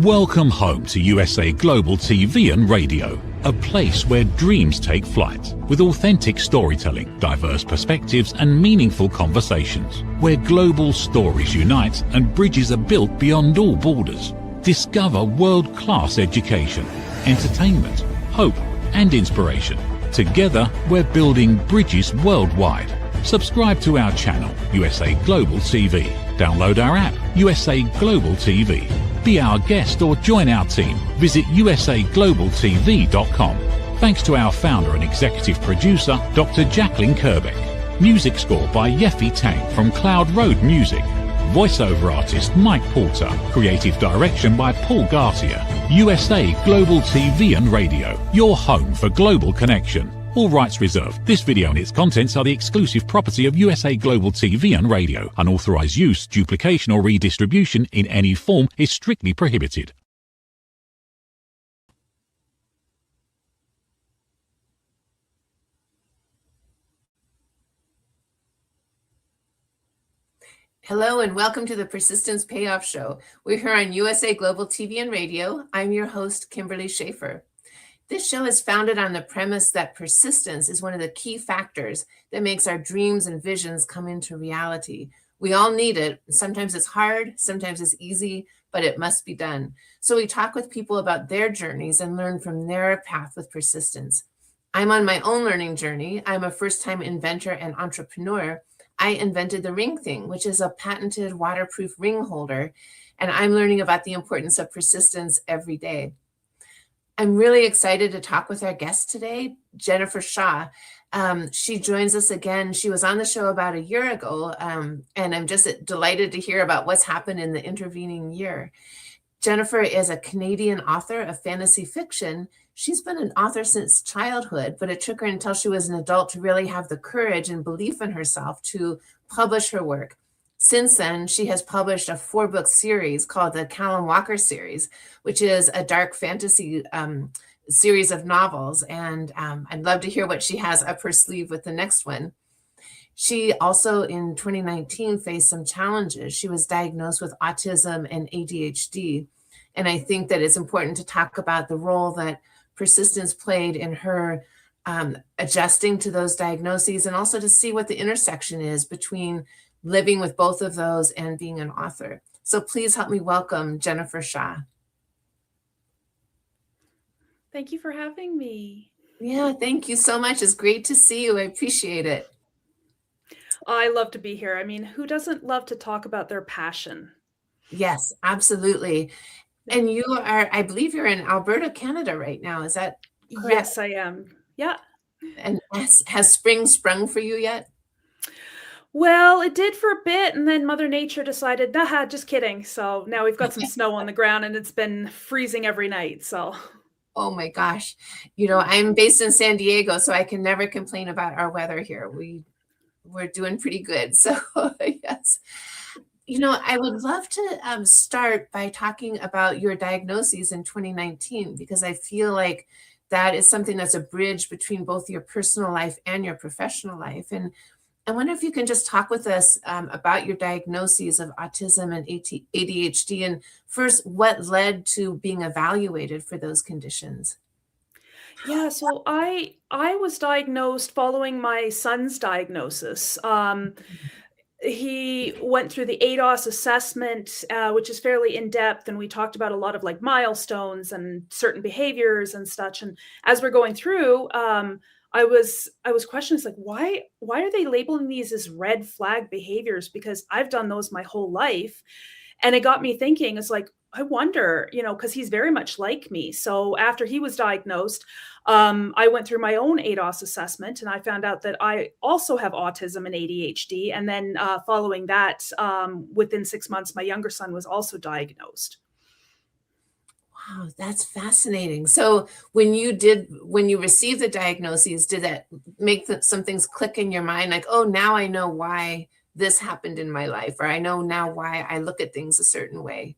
Welcome home to USA Global TV and Radio, a place where dreams take flight, with authentic storytelling, diverse perspectives and meaningful conversations, where global stories unite and bridges are built beyond all borders. Discover world-class education, entertainment, hope and inspiration. Together, we're building bridges worldwide. Subscribe to our channel, USA Global TV. Download our app, USA Global TV. Be our guest or join our team. Visit usaglobaltv.com. Thanks to our founder and executive producer, Dr. Jacqueline Kerbeck. Music score by Yeffy Tang from Cloud Road Music. Voiceover artist Mike Porter. Creative direction by Paul Garcia. USA Global TV and Radio. Your home for global connection. All rights reserved. This video and its contents are the exclusive property of USA Global TV and Radio. Unauthorized use, duplication or redistribution in any form is strictly prohibited. Hello and welcome to the Persistence Payoff Show. We're here on USA Global TV and Radio. I'm your host, Kimberly Schafer. This show is founded on the premise that persistence is one of the key factors that makes our dreams and visions come into reality. We all need it. Sometimes it's hard, sometimes it's easy, but it must be done. So we talk with people about their journeys and learn from their path with persistence. I'm on my own learning journey. I'm a first-time inventor and entrepreneur. I invented the ring thing, which is a patented waterproof ring holder, and I'm learning about the importance of persistence every day. I'm really excited to talk with our guest today, Jennifer Shaw. She joins us again. She was on the show about a year ago, and I'm just delighted to hear about what's happened in the intervening year. Jennifer is a Canadian author of fantasy fiction. She's been an author since childhood, but it took her until she was an adult to really have the courage and belief in herself to publish her work. Since then, she has published a 4-book series called the Callum Walker series, which is a dark fantasy series of novels. And I'd love to hear what she has up her sleeve with the next one. She also, in 2019, faced some challenges. She was diagnosed with autism and ADHD. And I think that it's important to talk about the role that persistence played in her adjusting to those diagnoses, and also to see what the intersection is between living with both of those and being an author. So please help me welcome Jennifer Shaw. Thank you for having me. Yeah, thank you so much. It's great to see you. I appreciate it. I love to be here. I mean, who doesn't love to talk about their passion? Yes, absolutely. And you are, I believe you're in Alberta, Canada right now. Is that correct? Yes, I am. Yeah. And has spring sprung for you yet? Well, it did for a bit, and then Mother Nature decided, nah, just kidding. So now we've got some snow on the ground, and it's been freezing every night. So, oh my gosh, you know, I'm based in San Diego, so I can never complain about our weather here. We're doing pretty good. So yes, you know, I would love to start by talking about your diagnoses in 2019, because I feel like that is something that's a bridge between both your personal life and your professional life. And I wonder if you can just talk with us about your diagnoses of autism and ADHD, and first, what led to being evaluated for those conditions? yeah, so I was diagnosed following my son's diagnosis. He went through the ADOS assessment, which is fairly in-depth, and we talked about a lot of like milestones and certain behaviors and such. And as we're going through, I was questioning, it's like, why are they labeling these as red flag behaviors? Because I've done those my whole life. And it got me thinking, it's like, I wonder, you know, because he's very much like me. So after he was diagnosed, I went through my own ADOS assessment, and I found out that I also have autism and ADHD. And then following that, within 6 months, my younger son was also diagnosed. Wow, that's fascinating. So when you received the diagnoses, did that make some things click in your mind? Like, oh, now I know why this happened in my life, or I know now why I look at things a certain way.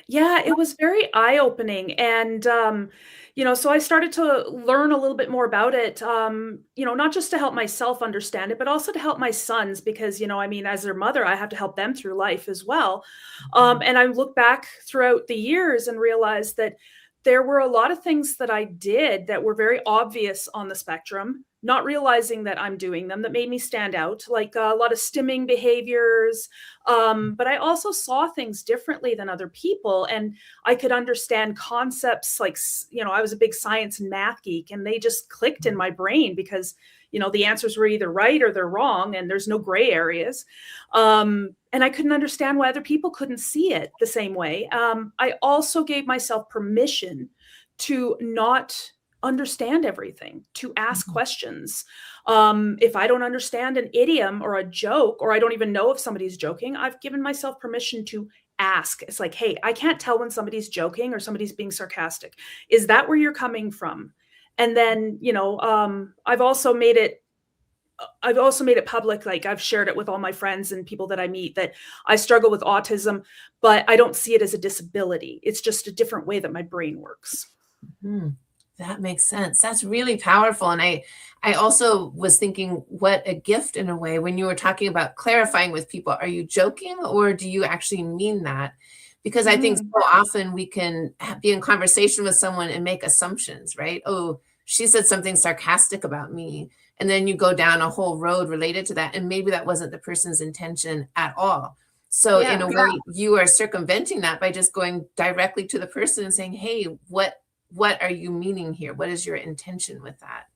Yeah, it was very eye-opening. And, So I started to learn a little bit more about it, not just to help myself understand it, but also to help my sons because, as their mother, I have to help them through life as well. And I look back throughout the years and realized that there were a lot of things that I did that were very obvious on the spectrum, not realizing that I'm doing them, that made me stand out, like a lot of stimming behaviors. But I also saw things differently than other people. And I could understand concepts like, I was a big science and math geek, and they just clicked in my brain because, the answers were either right or they're wrong, and there's no gray areas. And I couldn't understand why other people couldn't see it the same way. I also gave myself permission to not understand everything, to ask questions. If I don't understand an idiom or a joke, or I don't even know if somebody's joking, I've given myself permission to ask. It's like, hey, I can't tell when somebody's joking or somebody's being sarcastic. Is that where you're coming from? And then, I've also made it public. Like I've shared it with all my friends and people that I meet that I struggle with autism, but I don't see it as a disability. It's just a different way that my brain works. Mm-hmm. That makes sense. That's really powerful. And I also was thinking what a gift in a way when you were talking about clarifying with people. Are you joking or do you actually mean that? Because I think so often we can be in conversation with someone and make assumptions, right? Oh, she said something sarcastic about me. And then you go down a whole road related to that. And maybe that wasn't the person's intention at all. So in a way, you are circumventing that by just going directly to the person and saying, hey, what are you meaning here? What is your intention with that?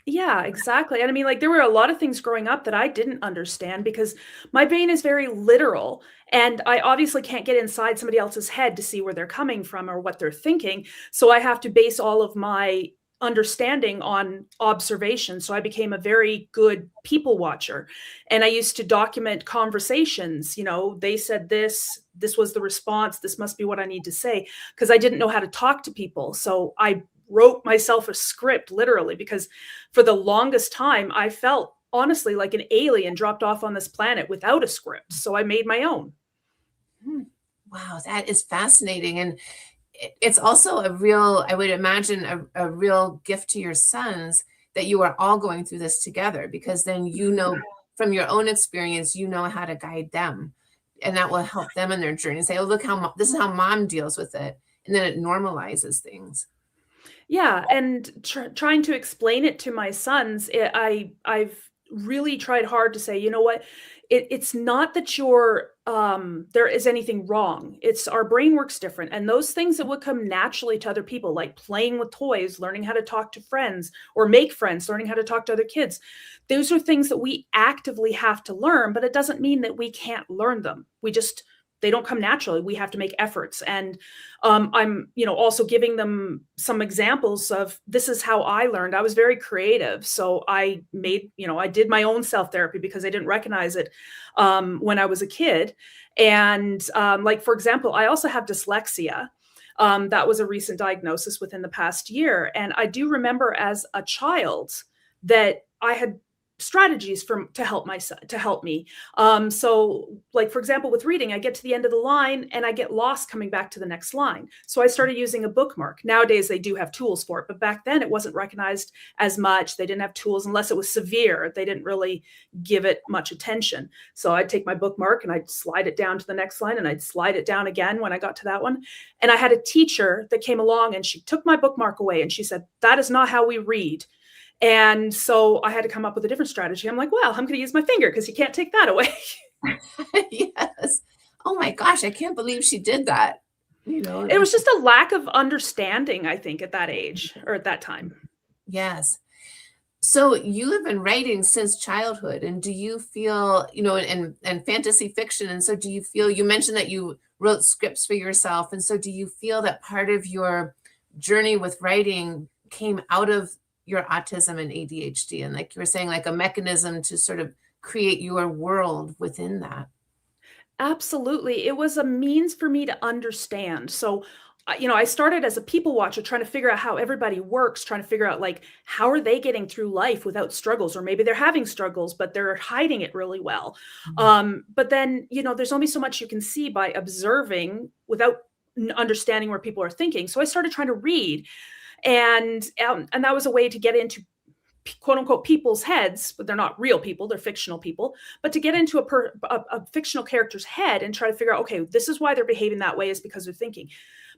Yeah, exactly. And I mean, like there were a lot of things growing up that I didn't understand because my brain is very literal and I obviously can't get inside somebody else's head to see where they're coming from or what they're thinking. So I have to base all of my understanding on observation. So I became a very good people watcher. And I used to document conversations. They said this was the response. This must be what I need to say because I didn't know how to talk to people. So I wrote myself a script literally because for the longest time I felt honestly like an alien dropped off on this planet without a script. So I made my own. Wow, that is fascinating. And it's also I would imagine a real gift to your sons that you are all going through this together because then from your own experience, how to guide them and that will help them in their journey. Say, oh, look this is how mom deals with it. And then it normalizes things. Yeah, and trying to explain it to my sons, I've really tried hard to say, you know what, it's not that there is anything wrong. It's our brain works different, and those things that would come naturally to other people, like playing with toys, learning how to talk to friends, or make friends, learning how to talk to other kids. Those are things that we actively have to learn, but it doesn't mean that we can't learn them. They don't come naturally. We have to make efforts. And I'm, also giving them some examples of this is how I learned. I was very creative. So I did my own self-therapy because I didn't recognize it when I was a kid. And like, for example, I also have dyslexia. That was a recent diagnosis within the past year. And I do remember as a child that I had strategies to help me. So like, for example, with reading, I get to the end of the line and I get lost coming back to the next line. So I started using a bookmark. Nowadays they do have tools for it, but back then it wasn't recognized as much. They didn't have tools unless it was severe. They didn't really give it much attention. So I'd take my bookmark and I'd slide it down to the next line and I'd slide it down again when I got to that one. And I had a teacher that came along and she took my bookmark away and she said, that is not how we read. And so I had to come up with a different strategy. I'm like, well, I'm going to use my finger because you can't take that away. Yes. Oh my gosh, I can't believe she did that. It was just a lack of understanding, I think, at that age or at that time. Yes. So you have been writing since childhood, and do you feel, and fantasy fiction, and so do you feel, you mentioned that you wrote scripts for yourself, and so do you feel that part of your journey with writing came out of your autism and ADHD, and like you were saying, like a mechanism to sort of create your world within that? Absolutely. It was a means for me to understand. So, I started as a people watcher trying to figure out how everybody works, trying to figure out like, how are they getting through life without struggles? Or maybe they're having struggles, but they're hiding it really well. But then, there's only so much you can see by observing without understanding where people are thinking. So I started trying to read. And that was a way to get into quote unquote people's heads, but they're not real people, they're fictional people, but to get into a fictional character's head and try to figure out, okay, this is why they're behaving that way, is because they're thinking.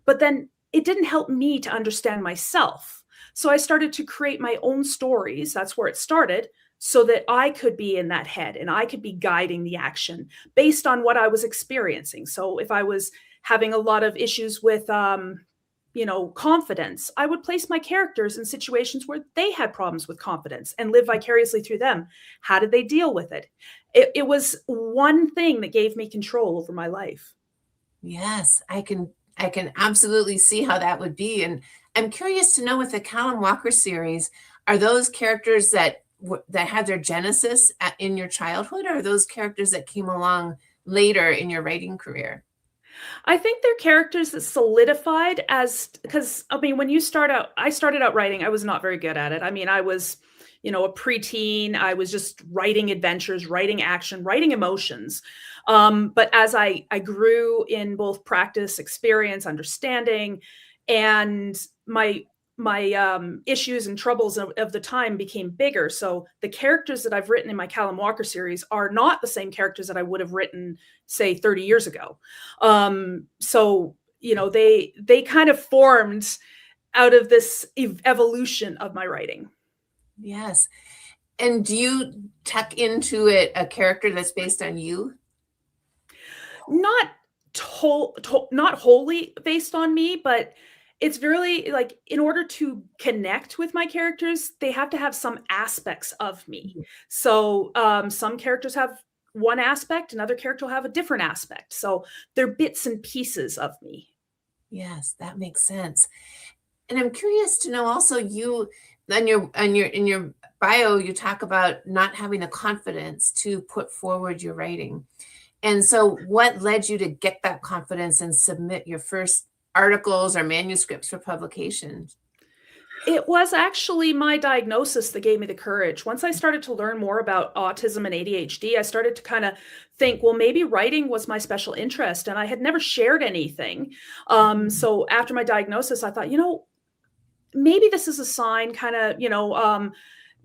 But then it didn't help me to understand myself. So I started to create my own stories. That's where it started, so that I could be in that head and I could be guiding the action based on what I was experiencing. So if I was having a lot of issues with confidence, I would place my characters in situations where they had problems with confidence and live vicariously through them. How did they deal with it? It was one thing that gave me control over my life. Yes, I can absolutely see how that would be. And I'm curious to know, with the Callum Walker series, are those characters that had their genesis in your childhood, or are those characters that came along later in your writing career? I think they're characters that solidified because when you start out, I started out writing, I was not very good at it. I mean, I was, a preteen. I was just writing adventures, writing action, writing emotions. But as I grew in both practice, experience, understanding, and my issues and troubles of the time became bigger. So the characters that I've written in my Callum Walker series are not the same characters that I would have written, say, 30 years ago. So they kind of formed out of this evolution of my writing. Yes. And do you tuck into it a character that's based on you? Not wholly based on me, but it's really like, in order to connect with my characters, they have to have some aspects of me. So some characters have one aspect, another character will have a different aspect. So they're bits and pieces of me. Yes, that makes sense. And I'm curious to know also, you in your bio, you talk about not having the confidence to put forward your writing. And so what led you to get that confidence and submit your first articles or manuscripts for publication? It was actually my diagnosis that gave me the courage. Once I started to learn more about autism and ADHD, I started to kind of think, well, maybe writing was my special interest, and I had never shared anything. So after my diagnosis, I thought, maybe this is a sign,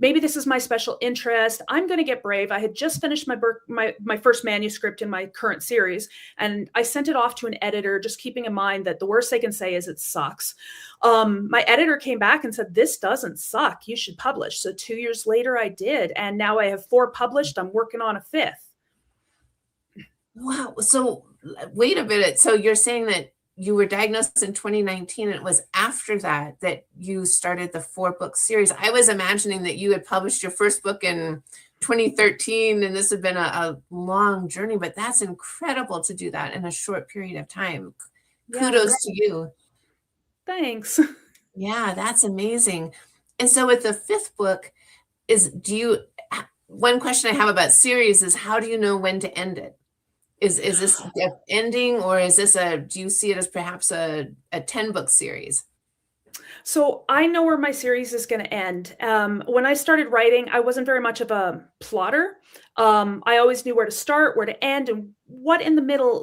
maybe this is my special interest. I'm going to get brave. I had just finished my first manuscript in my current series, and I sent it off to an editor, just keeping in mind that the worst they can say is it sucks. My editor came back and said, this doesn't suck. You should publish. So 2 years later, I did. And now I have 4 published. I'm working on a 5th. Wow. So wait a minute. So you're saying that you were diagnosed in 2019, and it was after that you started the 4-book series. I was imagining that you had published your first book in 2013, and this had been a long journey, but that's incredible to do that in a short period of time. Kudos to you. Thanks. Yeah, that's amazing. And so with the 5th book, one question I have about series is, how do you know when to end it? Is this ending, or do you see it as perhaps a 10-book series? So I know where my series is going to end. When I started writing, I wasn't very much of a plotter. I always knew where to start, where to end, and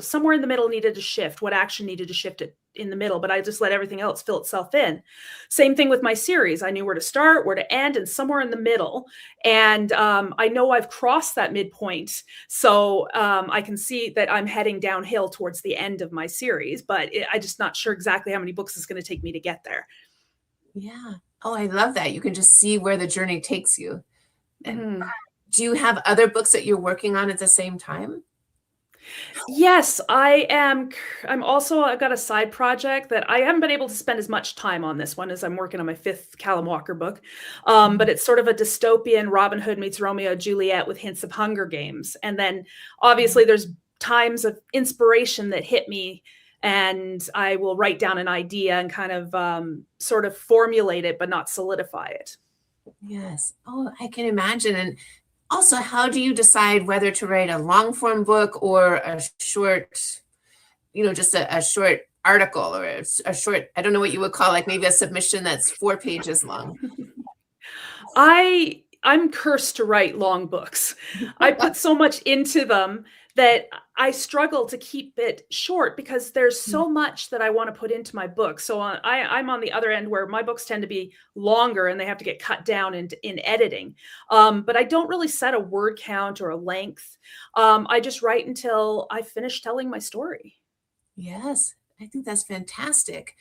somewhere in the middle needed to shift, what action needed to shift in the middle, but I just let everything else fill itself in. Same thing with my series. I knew where to start, where to end, and somewhere in the middle. And I know I've crossed that midpoint. So I can see that I'm heading downhill towards the end of my series, but I'm just not sure exactly how many books it's going to take me to get there. Yeah. Oh, I love that. You can just see where the journey takes you. And do you have other books that you're working on at the same time? Yes, I am. I've got a side project that I haven't been able to spend as much time on this one, as I'm working on my 5th Callum Walker book. But it's sort of a dystopian Robin Hood meets Romeo and Juliet with hints of Hunger Games. And then obviously there's times of inspiration that hit me, and I will write down an idea and kind of sort of formulate it, but not solidify it. Yes. Oh, I can imagine. And also, how do you decide whether to write a long form book or a short, just a short article, or a short, I don't know what you would call, like maybe a submission that's 4 pages long? I'm cursed to write long books. I put so much into them that I struggle to keep it short because there's so much that I want to put into my book. So I'm on the other end where my books tend to be longer and they have to get cut down in editing. But I don't really set a word count or a length. I just write until I finish telling my story. Yes, I think that's fantastic.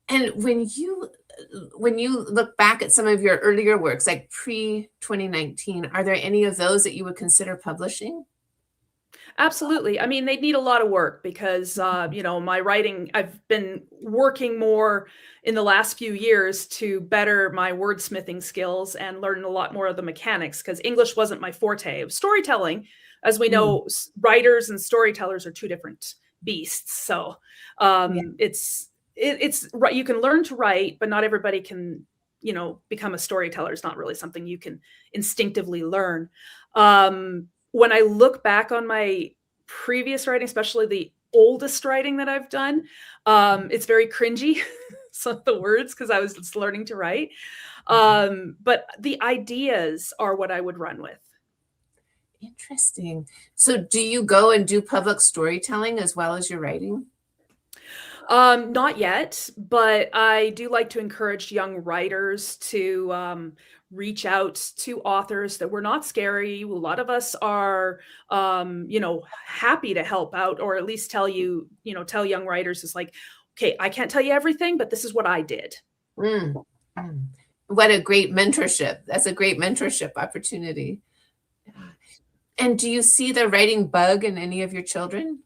And when you look back at some of your earlier works, like pre-2019, are there any of those that you would consider publishing? Absolutely. I mean, they need a lot of work because, my writing, I've been working more in the last few years to better my wordsmithing skills and learn a lot more of the mechanics because English wasn't my forte. It was storytelling. As we know, writers and storytellers are two different beasts. So it's right. You can learn to write, but not everybody can, become a storyteller. It's not really something you can instinctively learn. When I look back on my previous writing, especially the oldest writing that I've done, it's very cringy, some of the words, because I was just learning to write. But the ideas are what I would run with. Interesting. So do you go and do public storytelling as well as your writing? Not yet, but I do like to encourage young writers to reach out to authors that we're not scary. A lot of us are, happy to help out, or at least tell young writers is like, okay, I can't tell you everything, but this is what I did. Mm. What a great mentorship. That's a great mentorship opportunity. And do you see the writing bug in any of your children?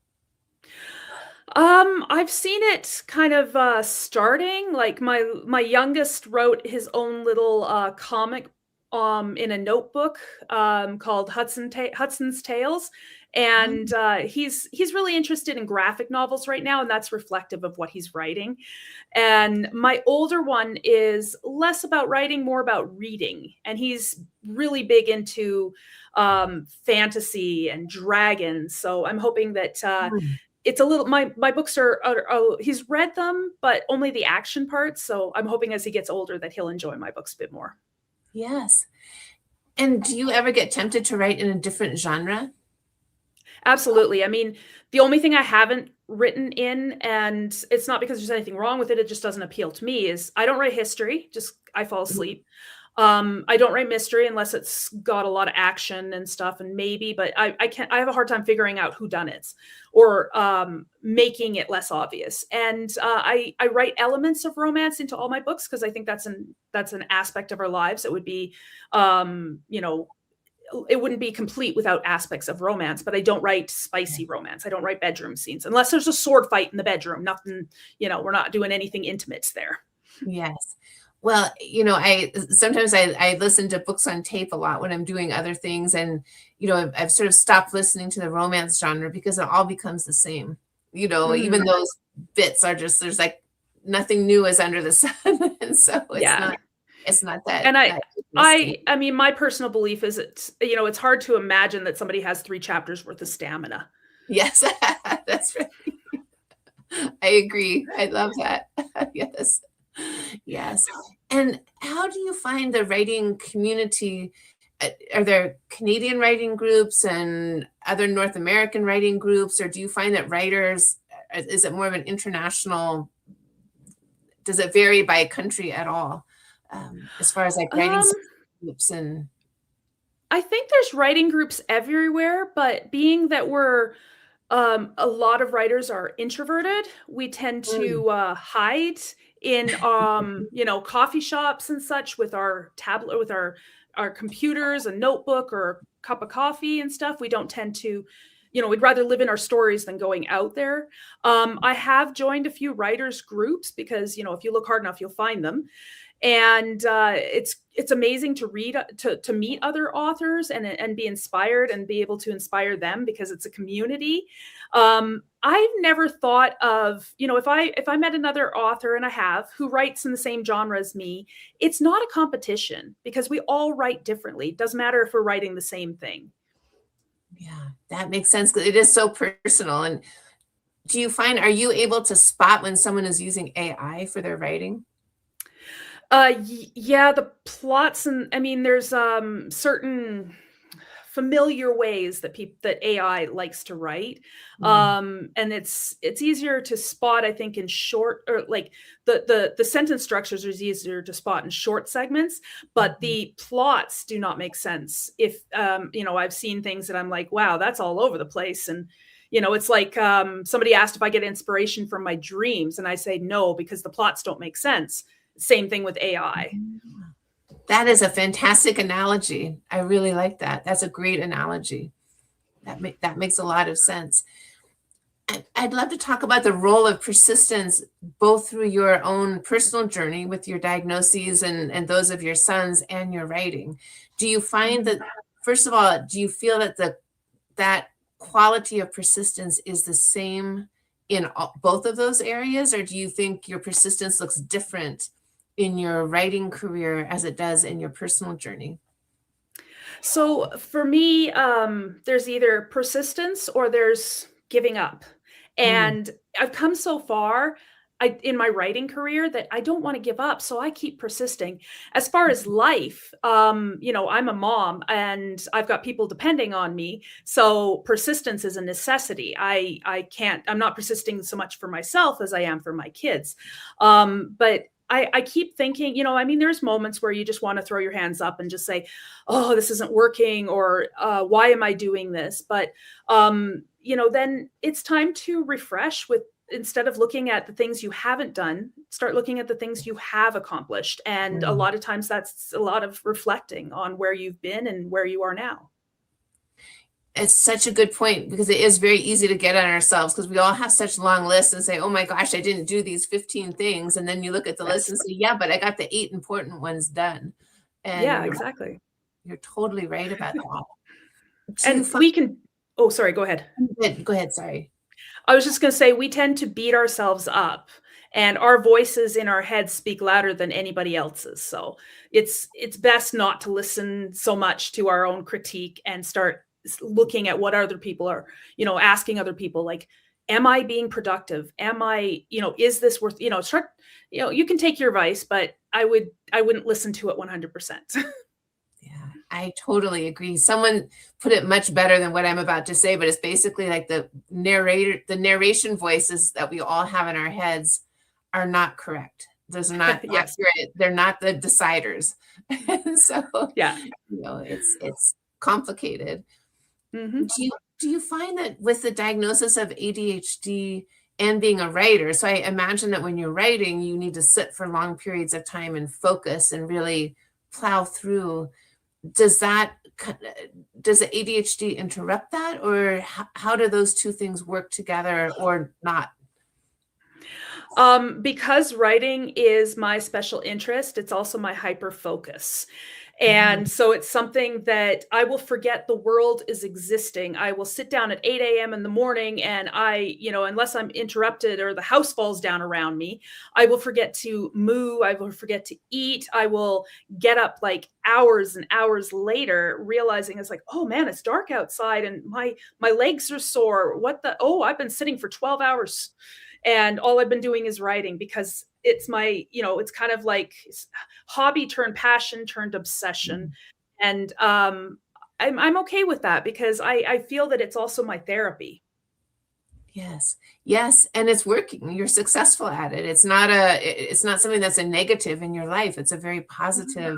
I've seen it kind of starting. Like my youngest wrote his own little comic in a notebook called Hudson's Tales, and he's really interested in graphic novels right now, and that's reflective of what he's writing. And my older one is less about writing, more about reading, and he's really big into fantasy and dragons. So I'm hoping that it's a little, my books are he's read them, but only the action parts. So I'm hoping as he gets older that he'll enjoy my books a bit more. Yes. And do you ever get tempted to write in a different genre? Absolutely. I mean, the only thing I haven't written in, and it's not because there's anything wrong with it, it just doesn't appeal to me, is I don't write history, just I fall asleep. I don't write mystery unless it's got a lot of action and stuff, and maybe, but I have a hard time figuring out whodunits or making it less obvious. And I write elements of romance into all my books because I think that's an aspect of our lives that would be, it wouldn't be complete without aspects of romance. But I don't write spicy romance. I don't write bedroom scenes unless there's a sword fight in the bedroom. Nothing, we're not doing anything intimate there. Yes. Well, I sometimes I listen to books on tape a lot when I'm doing other things, and I've sort of stopped listening to the romance genre because it all becomes the same. Even those bits are just, there's like nothing new is under the sun, and so it's not that. And I mean, my personal belief is it's hard to imagine that somebody has 3 chapters worth of stamina. Yes, that's right. I agree. I love that. Yes. Yes. And how do you find the writing community? Are there Canadian writing groups and other North American writing groups, or do you find that writers, is it more of an international, does it vary by country at all? As far as like writing groups and... I think there's writing groups everywhere, but being that we're a lot of writers are introverted, we tend to hide in coffee shops and such with our tablet, with our computers, a notebook or a cup of coffee and stuff. We don't tend to, we'd rather live in our stories than going out there. I have joined a few writers groups because, if you look hard enough, you'll find them. And it's amazing to read, to meet other authors and be inspired and be able to inspire them because it's a community. I've never thought of, if I met another author, and I have, who writes in the same genre as me, it's not a competition because we all write differently. It doesn't matter if we're writing the same thing. Yeah, that makes sense because it is so personal. And are you able to spot when someone is using AI for their writing? Yeah, the plots, and I mean, there's certain familiar ways that that AI likes to write, Mm, and it's easier to spot, I think, in short, or like the sentence structures are easier to spot in short segments, but mhm. the plots do not make sense. If I've seen things that I'm like, wow, that's all over the place, and it's like somebody asked if I get inspiration from my dreams, and I say no because the plots don't make sense. Same thing with AI. That is a fantastic analogy. I really like that. That's a great analogy. That makes a lot of sense. I'd love to talk about the role of persistence, both through your own personal journey with your diagnoses and those of your sons and your writing. Do you find that, first of all, do you feel that that quality of persistence is the same in both of those areas, or do you think your persistence looks different in your writing career as it does in your personal journey? So for me, there's either persistence or there's giving up. Mm, And I've come so far in my writing career that I don't want to give up. So I keep persisting. As far as life, I'm a mom and I've got people depending on me. So persistence is a necessity. I'm not persisting so much for myself as I am for my kids. But I keep thinking, I mean, there's moments where you just want to throw your hands up and just say, oh, this isn't working, or why am I doing this? But then it's time to refresh with, instead of looking at the things you haven't done, start looking at the things you have accomplished. And a mm. lot of times that's a lot of reflecting on where you've been and where you are now. It's such a good point because it is very easy to get on ourselves because we all have such long lists and say, oh my gosh, I didn't do these 15 things. And then you look at the list Yes. and say, yeah, but I got the 8 important ones done. Yeah, And exactly. you're totally right about that. Do you And find, we can, oh, sorry, go ahead. go ahead, sorry. I was just going to say, we tend to beat ourselves up, and our voices in our heads speak louder than anybody else's. So it's best not to listen so much to our own critique and start looking at what other people are, asking other people, like, am I being productive? Am I, is this worth, start, you can take your advice, but I wouldn't listen to it 100%. Yeah, I totally agree. Someone put it much better than what I'm about to say, but it's basically like the narration voices that we all have in our heads are not correct. Those are not Yes. accurate. They're not the deciders. And so, Yeah. it's complicated. Hmm. Do you find that with the diagnosis of ADHD and being a writer, so I imagine that when you're writing, you need to sit for long periods of time and focus and really plow through. Does the ADHD interrupt that, or how do those two things work together or not? Because writing is my special interest, it's also my hyper focus. Mhm. And so it's something that I will forget the world is existing. I will sit down at 8 a.m. in the morning and unless I'm interrupted or the house falls down around me, I will forget to move. I will forget to eat. I will get up like hours and hours later, realizing it's like, oh man, it's dark outside and my legs are sore. I've been sitting for 12 hours and all I've been doing is writing because it's my, it's kind of like hobby turned passion turned obsession. And I'm okay with that because I feel that it's also my therapy. Yes. Yes, and it's working. You're successful at it. It's not something that's a negative in your life. It's a very positive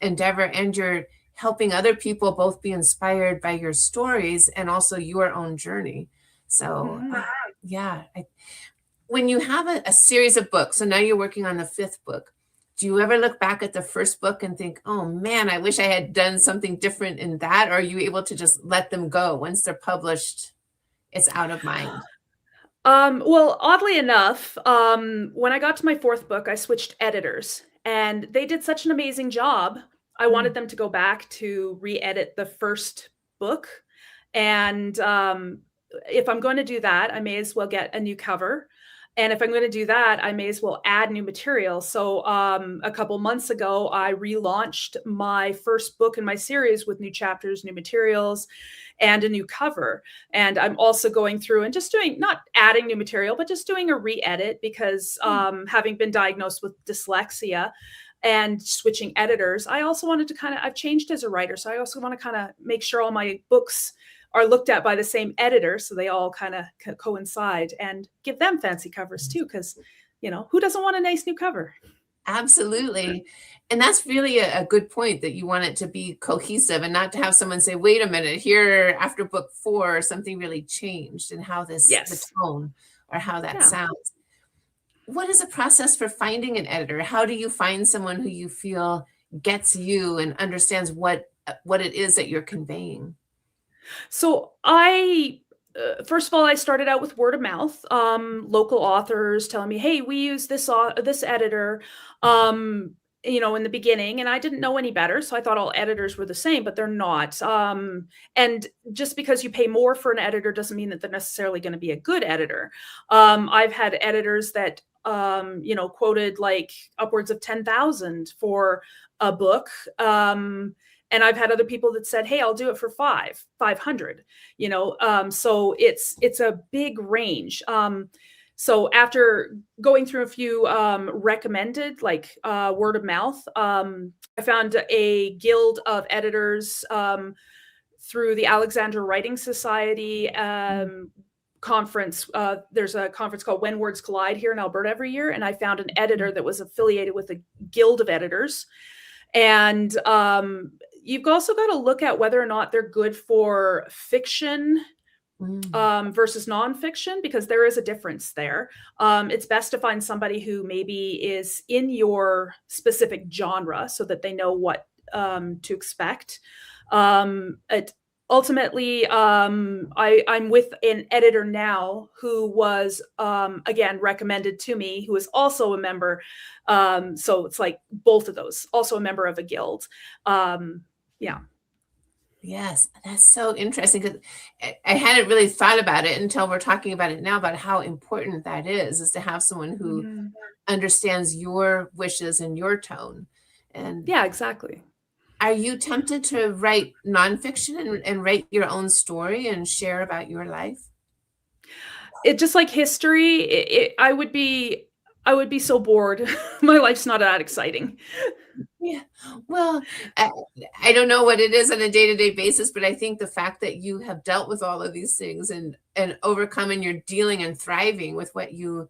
endeavor, and you're helping other people both be inspired by your stories and also your own journey. So, Mhm. yeah, when you have a series of books, so now you're working on the 5th book, do you ever look back at the first book and think, oh man, I wish I had done something different in that? Or are you able to just let them go once they're published? It's out of mind. Well, oddly enough, when I got to my 4th book, I switched editors and they did such an amazing job. I wanted Mm, them to go back to re-edit the first book. And if I'm going to do that, I may as well get a new cover. And if I'm going to do that, I may as well add new material. So a couple months ago, I relaunched my first book in my series with new chapters, new materials, and a new cover. And I'm also going through and just doing, not adding new material, but just doing a re-edit because mm, having been diagnosed with dyslexia, and switching editors, I also wanted to I've changed as a writer. So I also want to kind of make sure all my books are looked at by the same editor, so they all kind of coincide, and give them fancy covers too, because, who doesn't want a nice new cover? Absolutely. And that's really a good point, that you want it to be cohesive and not to have someone say, wait a minute, here after book 4, something really changed, and how the tone or how that sounds. What is the process for finding an editor? How do you find someone who you feel gets you and understands what it is that you're conveying? So first of all, I started out with word of mouth, local authors telling me, hey, we use this editor, in the beginning, and I didn't know any better. So I thought all editors were the same, but they're not. And just because you pay more for an editor doesn't mean that they're necessarily going to be a good editor. I've had editors that, quoted like upwards of 10,000 for a book. And I've had other people that said, hey, I'll do it for 500, so it's a big range. So after going through a few recommended, like word of mouth, I found a guild of editors through the Alexandra Writing Society conference. There's a conference called When Words Collide here in Alberta every year. And I found an editor that was affiliated with a guild of editors. And you've also got to look at whether or not they're good for fiction versus nonfiction, because there is a difference there. It's best to find somebody who maybe is in your specific genre so that they know what to expect. Ultimately, I'm with an editor now who was, again, recommended to me, who is also a member. So it's like both of those, also a member of a guild. Yeah. Yes, that's so interesting, because I hadn't really thought about it until we're talking about it now, about how important that is to have someone who understands your wishes and your tone. And yeah, exactly. Are you tempted to write nonfiction and write your own story and share about your life? It just like history, I would be so bored. My life's not that exciting. Yeah. Well, I don't know what it is on a day-to-day basis, but I think the fact that you have dealt with all of these things and overcome, and you're dealing and thriving with what you've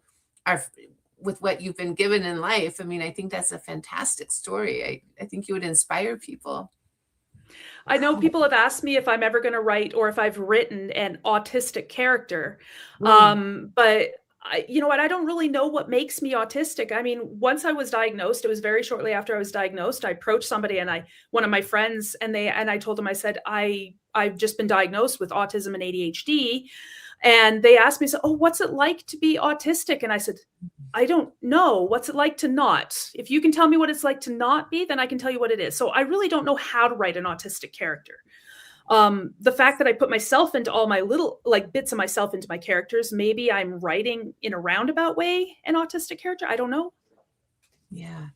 been given in life. I mean, I think that's a fantastic story. I think you would inspire people. I know people have asked me if I'm ever going to write or if I've written an autistic character. But you know what? I don't really know what makes me autistic. I mean, once I was diagnosed, it was very shortly after I was diagnosed, I approached somebody, and one of my friends, and I told them, I said, I've just been diagnosed with autism and ADHD. And they asked me, so, oh, what's it like to be autistic? And I said, I don't know. What's it like to not? If you can tell me what it's like to not be, then I can tell you what it is. So I really don't know how to write an autistic character. The fact that I put myself into all my little bits of myself into my characters, maybe I'm writing in a roundabout way an autistic character. I don't know. Yeah.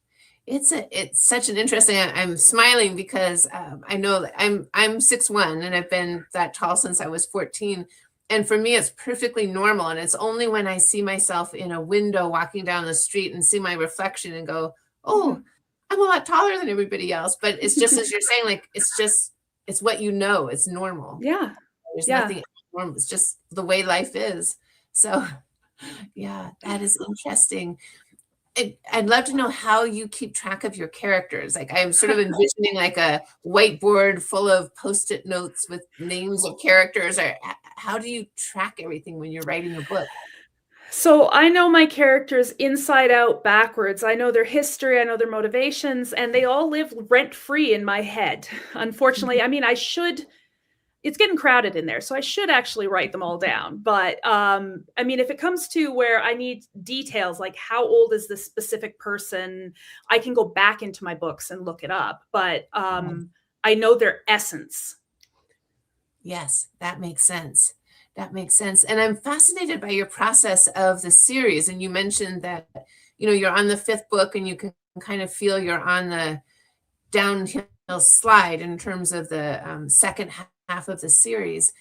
It's such an interesting, I'm smiling because I know that I'm 6'1", and I've been that tall since I was 14. And for me, it's perfectly normal. And it's only when I see myself in a window walking down the street and see my reflection and go, oh, I'm a lot taller than everybody else. But it's just, as you're saying, like, it's what you know, it's normal. Yeah. There's nothing normal. It's just the way life is. So yeah, that is interesting. I'd love to know how you keep track of your characters. Like, I'm sort of envisioning like a whiteboard full of Post-it notes with names of characters. Or how do you track everything when you're writing a book? So I know my characters inside out, backwards. I know their history, I know their motivations, and they all live rent-free in my head. Unfortunately, I mean, it's getting crowded in there, so I should actually write them all down. But I mean, if it comes to where I need details, like how old is this specific person, I can go back into my books and look it up. But I know their essence. Yes, that makes sense. That makes sense. And I'm fascinated by your process of the series. And you mentioned that, you're on the 5th book, and you can kind of feel you're on the downhill slide in terms of the second half of the series.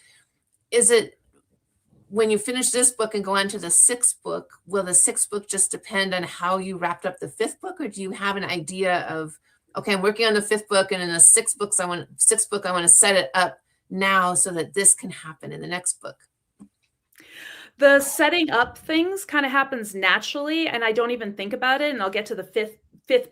when you finish this book and go on to the sixth book, will the sixth book just depend on how you wrapped up the fifth book, or do you have an idea of, okay, I'm working on the fifth book, and in the sixth book, I want to set it up now so that this can happen in the next book? The setting up things kind of happens naturally, and I don't even think about it. And I'll get to the fifth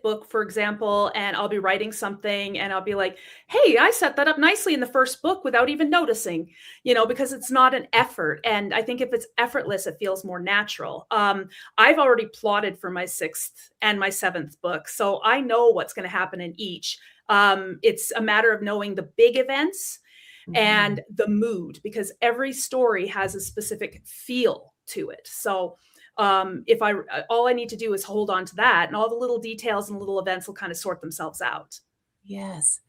book, for example, and I'll be writing something and I'll be like, hey, I set that up nicely in the first book without even noticing, because it's not an effort. And I think if it's effortless, it feels more natural. I've already plotted for my sixth and my seventh book, so I know what's going to happen in each. It's a matter of knowing the big events and the mood, because every story has a specific feel to it. So all I need to do is hold on to that, and all the little details and little events will kind of sort themselves out. Yes.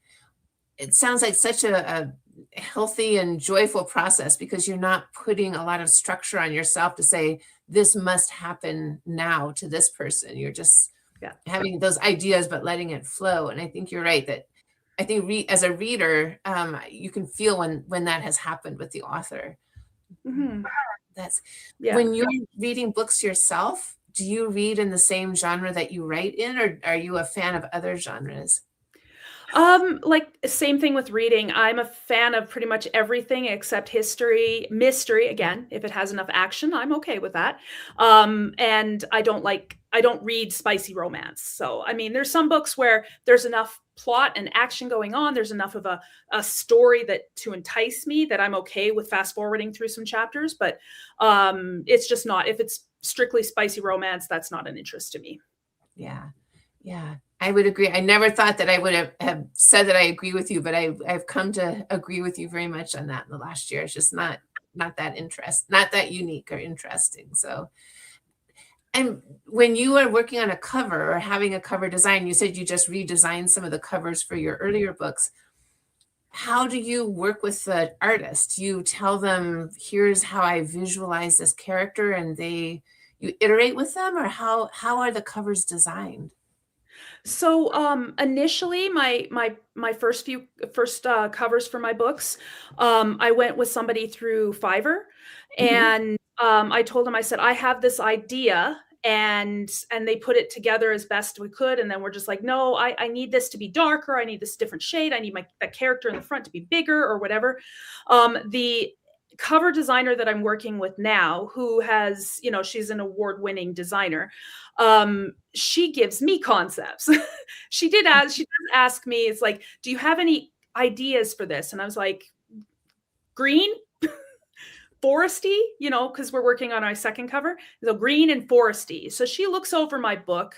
It sounds like such a healthy and joyful process, because you're not putting a lot of structure on yourself to say, this must happen now to this person. You're just having those ideas, but letting it flow. And I think you're right that I think as a reader, you can feel when that has happened with the author. When you're reading books yourself, do you read in the same genre that you write in, or are you a fan of other genres? Like same thing with reading. I'm a fan of pretty much everything except history, mystery. Again, if it has enough action, I'm okay with that. And I don't read spicy romance. So, I mean, there's some books where there's enough plot and action going on. There's enough of a story to entice me that I'm okay with fast forwarding through some chapters. But it's just not, if it's strictly spicy romance, that's not an interest to me. Yeah. I would agree. I never thought that I would have said that I agree with you, but I've come to agree with you very much on that in the last year. It's just not that unique or interesting. So, and when you are working on a cover or having a cover design, you said you just redesigned some of the covers for your earlier books. How do you work with the artist? You tell them, here's how I visualize this character, and you iterate with them, or how are the covers designed? So initially, my first covers for my books, I went with somebody through Fiverr, and I told them, I said, I have this idea, and they put it together as best we could, and then we're just like, no, I need this to be darker, I need this different shade, I need that character in the front to be bigger or whatever. The cover designer that I'm working with now, who has, she's an award-winning designer, she gives me concepts. She does ask me, it's like, do you have any ideas for this? And I was like, green, foresty, because we're working on our second cover, so green and foresty. So she looks over my book.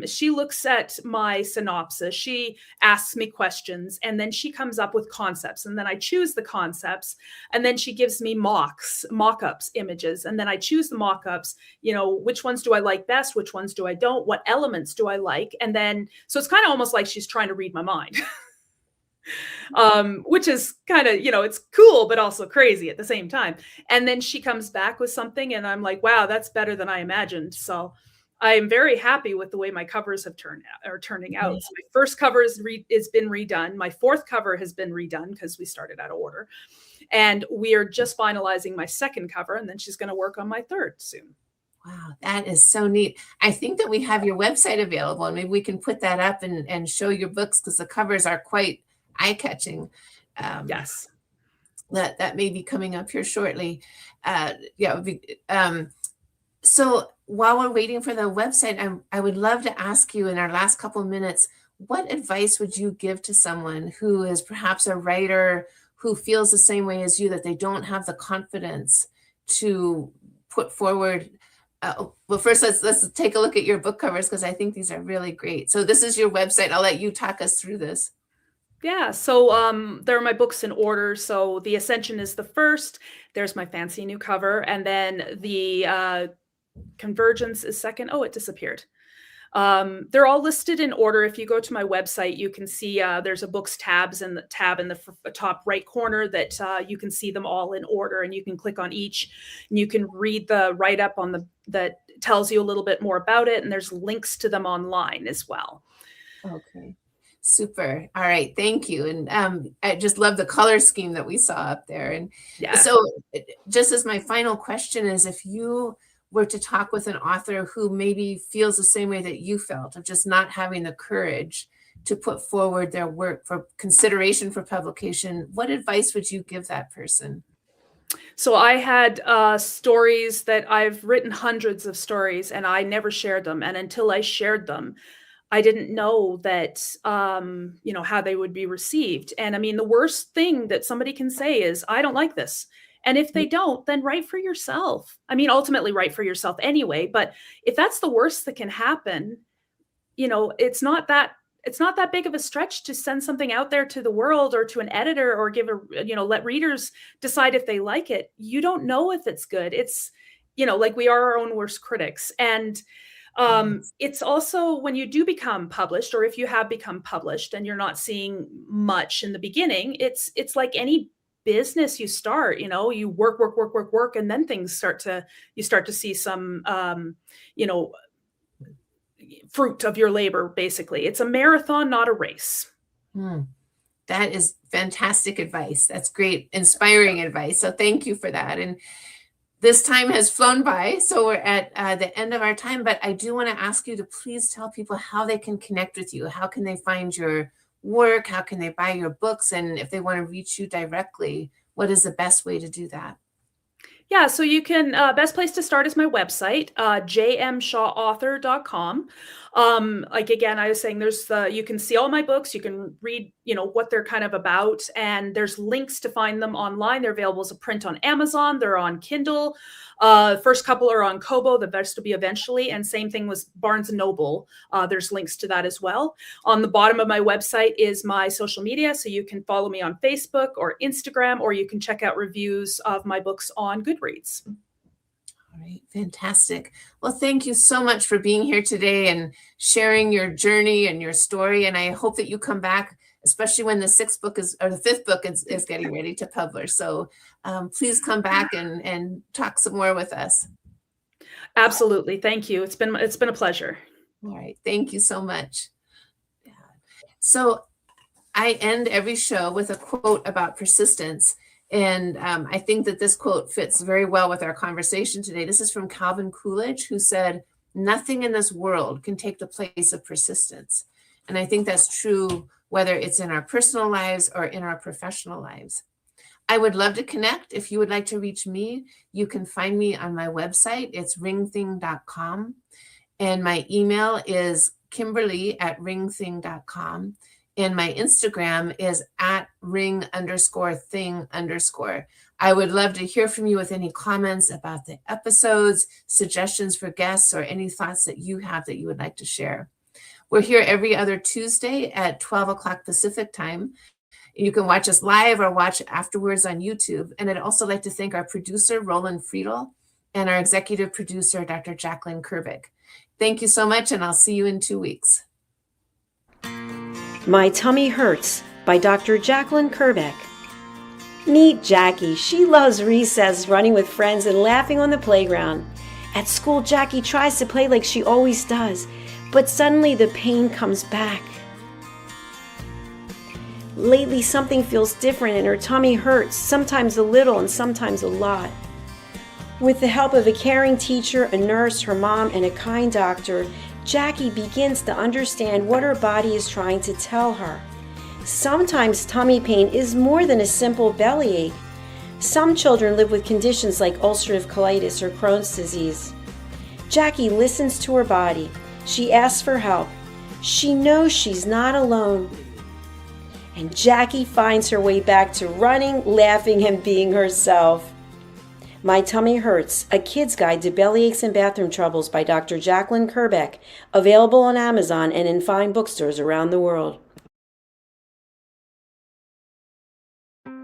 She looks at my synopsis. She asks me questions, and then she comes up with concepts. And then I choose the concepts, and then she gives me mock-ups, images. And then I choose the mock-ups, which ones do I like best? Which ones do I don't? What elements do I like? And then, so it's kind of almost like she's trying to read my mind. Which is kind of, it's cool, but also crazy at the same time. And then she comes back with something, and I'm like, wow, that's better than I imagined. So I am very happy with the way my covers are turning out. So my first cover has been redone. My fourth cover has been redone because we started out of order. And we are just finalizing my second cover, and then she's going to work on my third soon. Wow, that is so neat. I think that we have your website available, and maybe we can put that up and show your books, because the covers are quite eye-catching. Yes. That may be coming up here shortly. So while we're waiting for the website, I would love to ask you in our last couple of minutes, what advice would you give to someone who is perhaps a writer who feels the same way as you, that they don't have the confidence to put forward? Well, first, let's take a look at your book covers, because I think these are really great. So this is your website. I'll let you talk us through this. Yeah, so there are my books in order. So The Ascension is the first. There's my fancy new cover. And then the Convergence is second. Oh, it disappeared. They're all listed in order. If you go to my website, you can see there's a books tab in the top right corner that you can see them all in order, and you can click on each, and you can read the write-up that tells you a little bit more about it. And there's links to them online as well. Okay. Super. All right. Thank you. And I just love the color scheme that we saw up there. And Yeah. so just as my final question is, if you were to talk with an author who maybe feels the same way that you felt, of just not having the courage to put forward their work for consideration for publication, what advice would you give that person? So I had stories that I've written hundreds of stories and I never shared them. And until I shared them, I didn't know that, how they would be received. And I mean, the worst thing that somebody can say is, I don't like this. And if they don't, then write for yourself. I mean, ultimately write for yourself anyway. But if that's the worst that can happen, it's not that big of a stretch to send something out there to the world or to an editor or let readers decide if they like it. You don't know if it's good. It's, like we are our own worst critics. And it's also when you do become published, or if you have become published and you're not seeing much in the beginning, it's like any business you start, you work, and then you start to see some, fruit of your labor. Basically, it's a marathon, not a race. That is fantastic advice. That's great, inspiring advice. So thank you for that. And this time has flown by, so we're at the end of our time, but I do want to ask you to please tell people how they can connect with you. How can they find your work? How can they buy your books? And if they want to reach you directly, what is the best way to do that? Yeah, so you can, best place to start is my website, jmshawauthor.com. Like, again, I was saying you can see all my books, you can read, what they're kind of about, and there's links to find them online. They're available as a print on Amazon, they're on Kindle. First couple are on Kobo, the rest will be eventually, and same thing with Barnes & Noble. There's links to that as well. On the bottom of my website is my social media, so you can follow me on Facebook or Instagram, or you can check out reviews of my books on Goodreads. All right, fantastic. Well, thank you so much for being here today and sharing your journey and your story. And I hope that you come back, especially when the fifth book is getting ready to publish. So please come back and talk some more with us. Absolutely. Thank you. It's been a pleasure. All right. Thank you so much. Yeah. So I end every show with a quote about persistence. And I think that this quote fits very well with our conversation today. This is from Calvin Coolidge, who said, "Nothing in this world can take the place of persistence." And I think that's true whether it's in our personal lives or in our professional lives. I would love to connect. If you would like to reach me, you can find me on my website. It's ringthing.com. And my email is kimberly@ringthing.com. And my Instagram is @ring_thing_. I would love to hear from you with any comments about the episodes, suggestions for guests, or any thoughts that you have that you would like to share. We're here every other Tuesday at 12 o'clock Pacific time. You can watch us live or watch afterwards on YouTube. And I'd also like to thank our producer, Roland Friedel, and our executive producer, Dr. Jacqueline Kervick. Thank you so much, and I'll see you in 2 weeks. My Tummy Hurts by Dr. Jacqueline Kerbeck. Meet Jackie. She loves recess, running with friends, and laughing on the playground. At school, Jackie tries to play like she always does, but suddenly the pain comes back. Lately, something feels different and her tummy hurts, sometimes a little and sometimes a lot. With the help of a caring teacher, a nurse, her mom, and a kind doctor, Jackie begins to understand what her body is trying to tell her. Sometimes tummy pain is more than a simple bellyache. Some children live with conditions like ulcerative colitis or Crohn's disease. Jackie listens to her body. She asks for help. She knows she's not alone. And Jackie finds her way back to running, laughing, and being herself. My Tummy Hurts, a kid's guide to bellyaches and bathroom troubles by Dr. Jacqueline Kerbeck, available on Amazon and in fine bookstores around the world.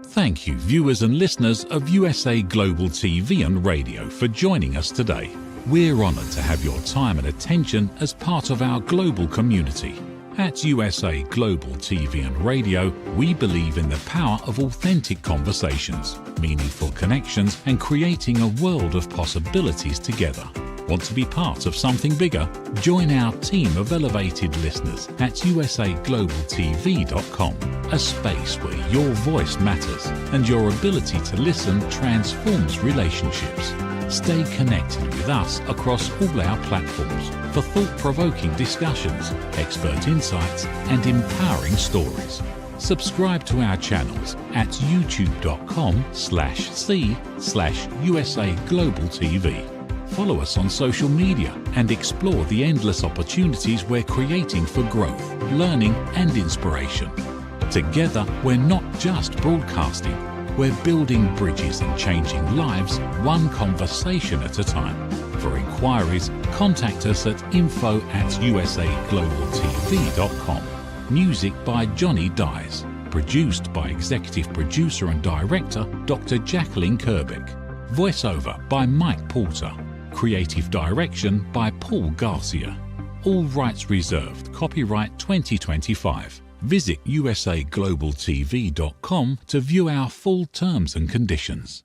Thank you, viewers and listeners of USA Global TV and Radio, for joining us today. We're honoured to have your time and attention as part of our global community. At USA Global TV and Radio, we believe in the power of authentic conversations, meaningful connections, and creating a world of possibilities together. Want to be part of something bigger? Join our team of elevated listeners at usaglobaltv.com, a space where your voice matters and your ability to listen transforms relationships. Stay connected with us across all our platforms for thought-provoking discussions, expert insights, and empowering stories. Subscribe to our channels at youtube.com/c/USA Global TV. Follow us on social media and explore the endless opportunities we're creating for growth, learning, and inspiration. Together, we're not just broadcasting, we're building bridges and changing lives one conversation at a time. For inquiries, contact us at info@usaglobaltv.com. Music by Johnny Dyes. Produced by Executive Producer and Director Dr. Jacqueline Kerbeck. Voiceover by Mike Porter. Creative Direction by Paul Garcia. All rights reserved. Copyright 2025. Visit usaglobaltv.com to view our full terms and conditions.